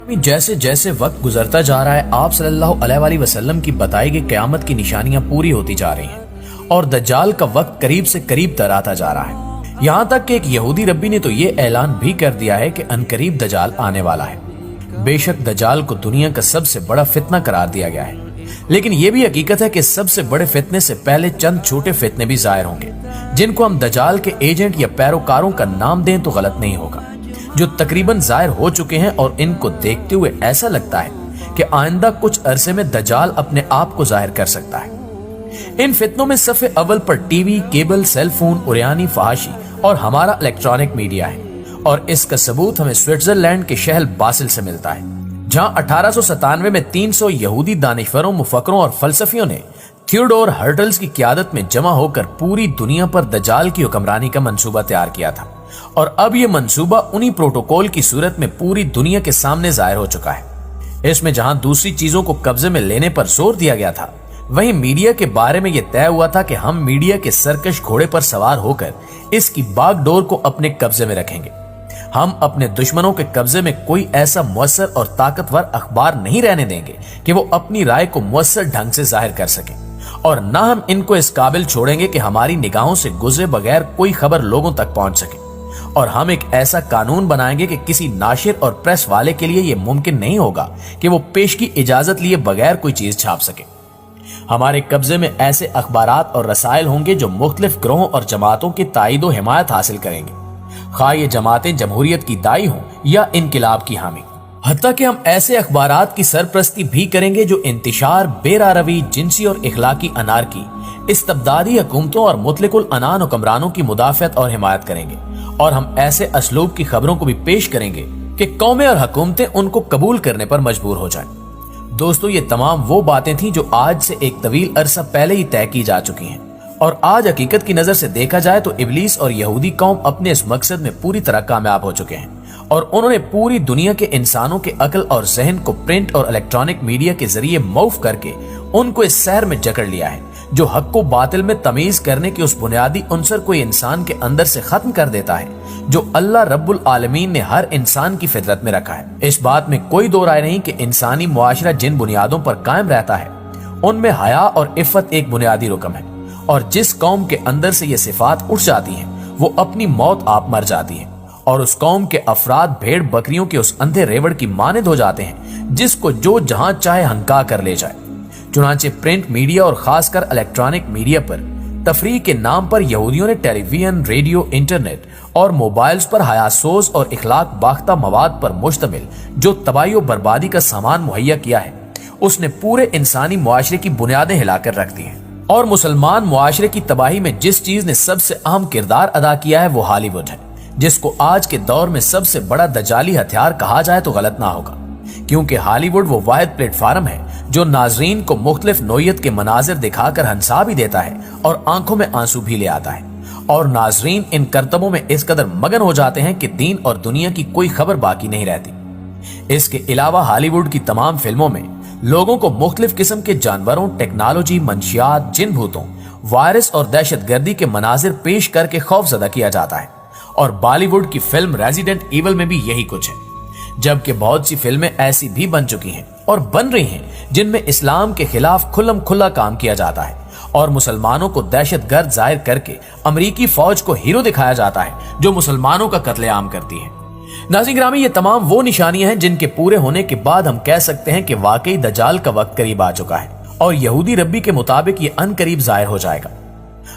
जैसे जैसे वक्त गुजरता जा रहा है, आप सल्लल्लाहु अलैहि वसल्लम की बताई गई क़यामत की निशानियां पूरी होती जा रही हैं और दज्जाल का वक्त करीब से करीब तर आता जा रहा है। यहाँ तक कि एक यहूदी रब्बी ने तो ये ऐलान भी कर दिया है कि अनकरीब दज्जाल आने वाला है। बेशक दज्जाल को दुनिया का सबसे बड़ा फितना करार दिया गया है, लेकिन ये भी हकीकत है कि सबसे बड़े फितने से पहले चंद छोटे फितने भी जाहिर होंगे, जिनको हम दज्जाल के एजेंट या पैरोकारों का नाम दें तो गलत नहीं होगा, जो तकरीबन जाहिर हो चुके हैं। और इनको देखते हुए ऐसा लगता है कि आइंदा कुछ अरसे में दज्जाल अपने आप को जाहिर कर सकता है। इन फितनों में सफ़े अव्वल पर टीवी, केबल, सेल फोन, उरियानी, फहाशी और हमारा इलेक्ट्रॉनिक मीडिया है। और इसका सबूत हमें स्विट्जरलैंड के शहर बासिल से मिलता है, जहां 1897 में 300 यहूदी दानिशवरों, मुफक्करों और फलसफियों ने थियोडोर हर्टल्स की क़यादत में जमा होकर पूरी दुनिया पर दज्जाल की हुक्मरानी का मंसूबा तैयार किया था। और अब ये मंसूबा उन्हीं प्रोटोकॉल की सूरत में पूरी दुनिया के सामने जाहिर हो चुका है। इसमें जहां दूसरी चीजों को कब्जे में लेने पर जोर दिया गया था, वहीं मीडिया के बारे में यह तय हुआ था कि हम मीडिया के सरकश घोड़े पर सवार होकर इसकी बागडोर को अपने कब्जे में रखेंगे। हम अपने दुश्मनों के कब्जे में कोई ऐसा मुअस्सर और ताकतवर अखबार नहीं रहने देंगे कि वो अपनी राय को मुअस्सर ढंग से जाहिर कर सके, और न हम इनको इस काबिल छोड़ेंगे कि हमारी निगाहों से गुजरे बगैर कोई खबर लोगों तक पहुंच सके। और हम एक ऐसा कानून बनाएंगे कि किसी नाशिर और प्रेस वाले के लिए यह मुमकिन नहीं होगा कि वो पेश की इजाजत लिए बगैर कोई चीज छाप सके। हमारे कब्जे में ऐसे अखबारात और रसायल होंगे जो मुख्तलिफ ग्रोहों और जमातों की ताईद व हिमायत हासिल करेंगे, खा ये जमातें जमहूरियत की दाई हों या इनकिलाब की हामी। हत्ता कि हम ऐसे अखबारात की सरपरस्ती भी करेंगे जो इंतिशार, बेरारवी, जिनसी और इखलाकी अनारकी, इस्तबदादी हुकूमतों और मुतलिकुल अनान हुक्मरानों की मुदाफियत और हिमायत करेंगे। और हम ऐसे असलूब की खबरों को भी पेश करेंगे कि कौमें और हुकूमतें उनको कबूल करने पर मजबूर हो जाएं। दोस्तों, ये तमाम वो बातें थीं जो आज से एक तवील अरसा पहले ही तय की जा चुकी हैं, और आज हकीकत की नजर से देखा जाए तो इब्लीस और यहूदी कौम अपने इस मकसद में पूरी तरह कामयाब हो चुके हैं, और उन्होंने पूरी दुनिया के इंसानों के अक्ल और जहन को प्रिंट और इलेक्ट्रॉनिक मीडिया के जरिए मौफ करके उनको इस सहर में जकड़ लिया है जो हक को बातिल में तमीज करने के उस बुनियादी उनसर को इंसान के अंदर से खत्म कर देता है जो अल्लाह रब्बुल आलमीन ने हर इंसान की फितरत में रखा है। इस बात में कोई दो राय नहीं कि इंसानी मुआशरा जिन बुनियादों पर कायम रहता है उनमें हया और इफ़्फ़त एक बुनियादी रुकम है, और जिस कौम के अंदर से ये सिफात उठ जाती हैं वो अपनी मौत आप मर जाती है, और उस कौम के अफराद भेड़ बकरियों के उस अंधे रेवड़ की मानद हो जाते हैं जिसको जो जहां चाहे हंका कर ले जाए। चुनांचे प्रिंट मीडिया और खासकर इलेक्ट्रॉनिक मीडिया पर तफरीह के नाम पर यहूदियों ने टेलीविजन, रेडियो, इंटरनेट और मोबाइल्स पर हयासोज और इखलाक बाख्ता मवाद पर मुश्तमिल जो तबाही और बर्बादी का सामान मुहैया किया है, उसने पूरे इंसानी मुआशरे की बुनियादें हिलाकर रख दी हैं। और मुसलमान मुआशरे की तबाही में जिस चीज ने सबसे अहम किरदार अदा किया है वो हॉलीवुड है, जिसको आज के दौर में सबसे बड़ा दजाली हथियार कहा जाए तो गलत ना होगा, क्योंकि हॉलीवुड वो वाहिद प्लेटफार्म है जो नाजरीन को मुख्तलिफ नोयत के मनाजिर दिखाकर हंसा भी देता है और आंखों में आंसू भी ले आता है, और नाजरीन इन करतबों में इस कदर मगन हो जाते हैं कि दीन और दुनिया की कोई खबर बाकी नहीं रहती। इसके अलावा हॉलीवुड की तमाम फिल्मों में लोगों को मुख्तलिफ किस्म के जानवरों, टेक्नोलॉजी, मंशियात, जिन भूतों, वायरस और दहशत गर्दी के मनाजिर पेश करके खौफजदा किया जाता है। और बॉलीवुड की फिल्म रेजिडेंट ईवल में भी यही कुछ है, जबकि बहुत सी फिल्में ऐसी भी बन चुकी हैं और बन रही हैं जिनमें इस्लाम के खिलाफ खुल्लम खुल्ला काम किया जाता है और मुसलमानों को दहशतगर्द जाहिर करके अमेरिकी फौज को हीरो दिखाया जाता है जो मुसलमानों का कत्लेआम करती है। नाज़रीन गिरामी, ये तमाम वो निशानियां हैं जिनके पूरे होने के बाद हम कह सकते हैं कि वाकई दज्जाल का वक्त करीब आ चुका है और यहूदी रब्बी के मुताबिक ये अनकरीब जाहिर हो जाएगा।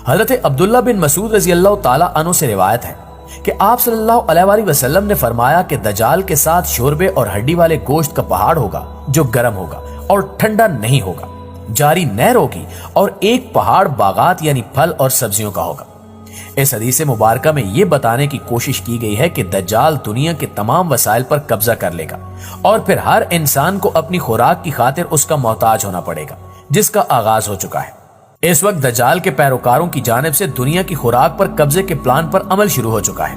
हजरत अब्दुल्ला बिन मसूद रजी अल्लाह ताला अन्हु से रिवायत है कि आप सल्लल्लाहु अलैहि वसल्लम ने फरमाया कि दज्जाल के साथ शोरबे और हड्डी वाले गोश्त का पहाड़ होगा जो गर्म होगा और ठंडा नहीं होगा, जारी नहर होगी और एक पहाड़ बागात यानी फल और सब्जियों का होगा। इस हदीस मुबारका में यह बताने की कोशिश की गई है कि दज्जाल दुनिया के तमाम वसाइल पर कब्जा कर लेगा और फिर हर इंसान को अपनी खुराक की खातिर उसका मोहताज होना पड़ेगा, जिसका आगाज हो चुका है। इस वक्त दज्जाल के पैरोकारों की जानिब से दुनिया की खुराक पर कब्जे के प्लान पर अमल शुरू हो चुका है।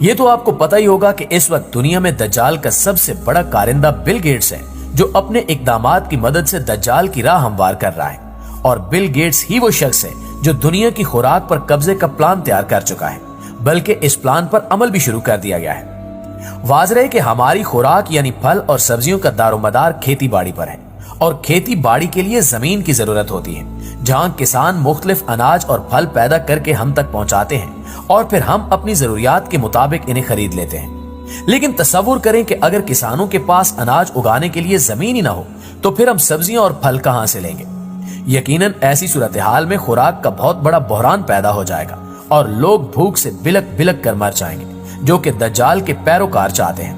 ये तो आपको पता ही होगा कि इस वक्त दुनिया में दज्जाल का सबसे बड़ा कारिंदा बिल गेट्स है, जो अपने इकदामात की मदद से दज्जाल की राह हमवार कर रहा है। और बिल गेट्स ही वो शख्स है जो दुनिया की खुराक पर कब्जे का प्लान तैयार कर चुका है, बल्कि इस प्लान पर अमल भी शुरू कर दिया गया है। واضح ہے کہ ہماری خوراک یعنی پھل اور سبزیوں کا دارومدار کھیتی باڑی پر ہے، اور کھیتی باڑی کے لیے زمین کی ضرورت ہوتی ہے، جہاں کسان مختلف اناج اور پھل پیدا کر کے ہم تک پہنچاتے ہیں اور پھر ہم اپنی ضروریات کے مطابق انہیں خرید لیتے ہیں۔ لیکن تصور کریں کہ اگر کسانوں کے پاس اناج اگانے کے لیے زمین ہی نہ ہو تو پھر ہم سبزیاں اور پھل کہاں سے لیں گے؟ یقیناً ایسی صورتحال میں خوراک کا بہت بڑا بحران پیدا ہو جائے گا اور لوگ بھوک سے بلک بلک کر مر جائیں گے، جو کہ دجال کے پیروکار چاہتے ہیں۔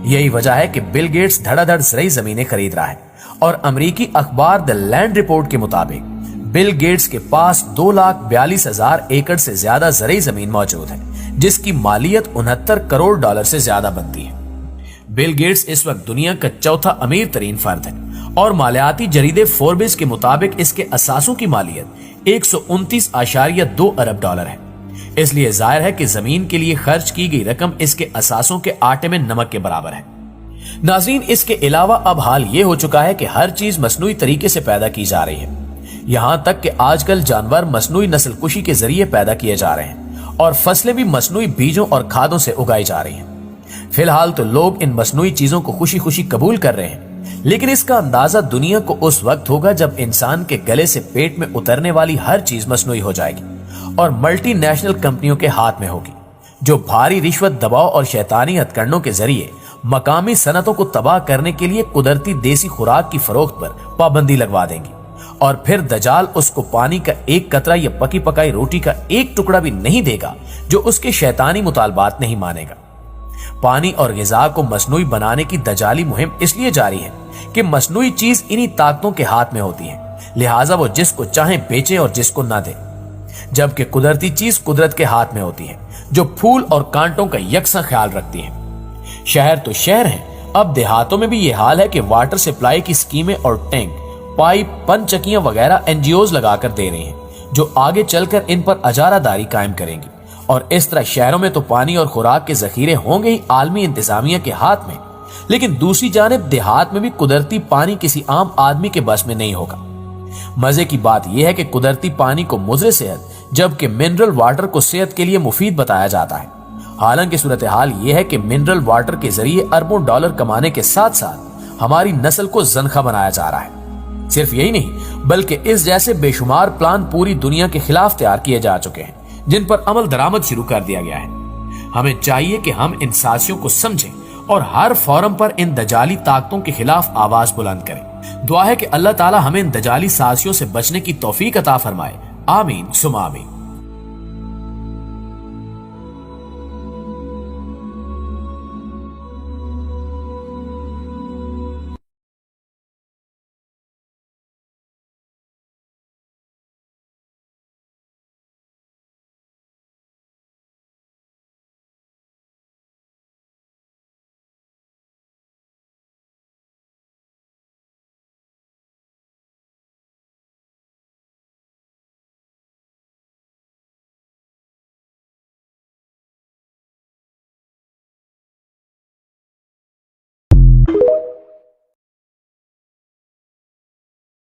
یہی وجہ ہے کہ بل گیٹس دھڑا دھڑ زرعی زمینیں خرید رہا ہے، اور امریکی اخبار دی لینڈ رپورٹ کے مطابق بل گیٹس کے پاس 2,42,000 ایکڑ سے زیادہ زرعی زمین موجود ہے، جس کی مالیت 69 کروڑ ڈالر سے زیادہ بنتی ہے۔ بل گیٹس اس وقت دنیا کا چوتھا امیر ترین فرد ہے، اور مالیاتی جریدے فوربس کے مطابق اس کے اثاثوں کی مالیت 129.2 ارب ڈالر ہے۔ اس لیے ظاہر ہے کہ زمین کے لیے خرچ کی گئی رقم اس کے اثاثوں کے آٹے میں نمک کے برابر ہے۔ ناظرین، اس کے علاوہ اب حال یہ ہو چکا ہے کہ ہر چیز مصنوعی طریقے سے پیدا کی جا رہی ہے، یہاں تک کہ آج کل جانور مصنوعی نسل کشی کے ذریعے پیدا کیے جا رہے ہیں، اور فصلیں بھی مصنوعی بیجوں اور کھادوں سے اگائی جا رہی ہیں۔ فی الحال تو لوگ ان مصنوعی چیزوں کو خوشی خوشی قبول کر رہے ہیں، لیکن اس کا اندازہ دنیا کو اس وقت ہوگا جب انسان کے گلے سے پیٹ میں اترنے والی ہر چیز مصنوعی ہو جائے گی اور ملٹی نیشنل کمپنیوں کے ہاتھ میں ہوگی، جو بھاری رشوت، دباؤ اور شیطانی ہتھ کنڈوں کے ذریعے مقامی صنعتوں کو تباہ کرنے کے لیے قدرتی دیسی خوراک کی فروخت پر پابندی لگوا دیں گی، اور پھر دجال اس کو پانی کا ایک قطرہ یا پکی پکائی روٹی کا ایک ٹکڑا بھی نہیں دے گا جو اس کے شیطانی مطالبات نہیں مانے گا۔ پانی اور غذا کو مصنوعی بنانے کی دجالی مہم اس لیے جاری ہے کہ مصنوعی چیز انہی طاقتوں کے ہاتھ میں ہوتی ہے، لہٰذا وہ جس کو چاہیں بیچیں اور جس کو نہ دے، جبکہ قدرتی چیز قدرت کے ہاتھ میں ہوتی ہے، جو پھول اور کانٹوں کا یکساں خیال رکھتی ہے۔ شہر تو شہر ہیں، اب دیہاتوں میں بھی یہ حال ہے کہ واٹر سپلائی کی اسکیمیں اور ٹینک، پائپ، پن چکیاں وغیرہ NGOs لگا کر دے رہے ہیں، جو آگے چل کر ان پر اجارہ داری قائم کریں گی، اور اس طرح شہروں میں تو پانی اور خوراک کے ذخیرے ہوں گے ہی عالمی انتظامیہ کے ہاتھ میں، لیکن دوسری جانب دیہات میں بھی قدرتی پانی کسی عام آدمی کے بس میں نہیں ہوگا۔ مزے کی بات یہ ہے کہ قدرتی پانی کو مضر صحت، جبکہ منرل واٹر کو صحت کے لیے مفید بتایا جاتا ہے۔ حالانکہ صورتحال یہ ہے کہ منرل واٹر کے ذریعے اربوں ڈالر کمانے کے ساتھ ساتھ ہماری نسل کو زنخہ بنایا جا رہا ہے۔ صرف یہی نہیں بلکہ اس جیسے بے شمار پلان پوری دنیا کے خلاف تیار کیے جا چکے ہیں، جن پر عمل درآمد شروع کر دیا گیا ہے۔ ہمیں چاہیے کہ ہم ان سازشوں کو سمجھیں اور ہر فورم پر ان دجالی طاقتوں کے خلاف آواز بلند کریں۔ دعا ہے کہ اللہ تعالی ہمیں ان دجالی سازشوں سے بچنے کی توفیق عطا فرمائے۔ آمین ثم آمین۔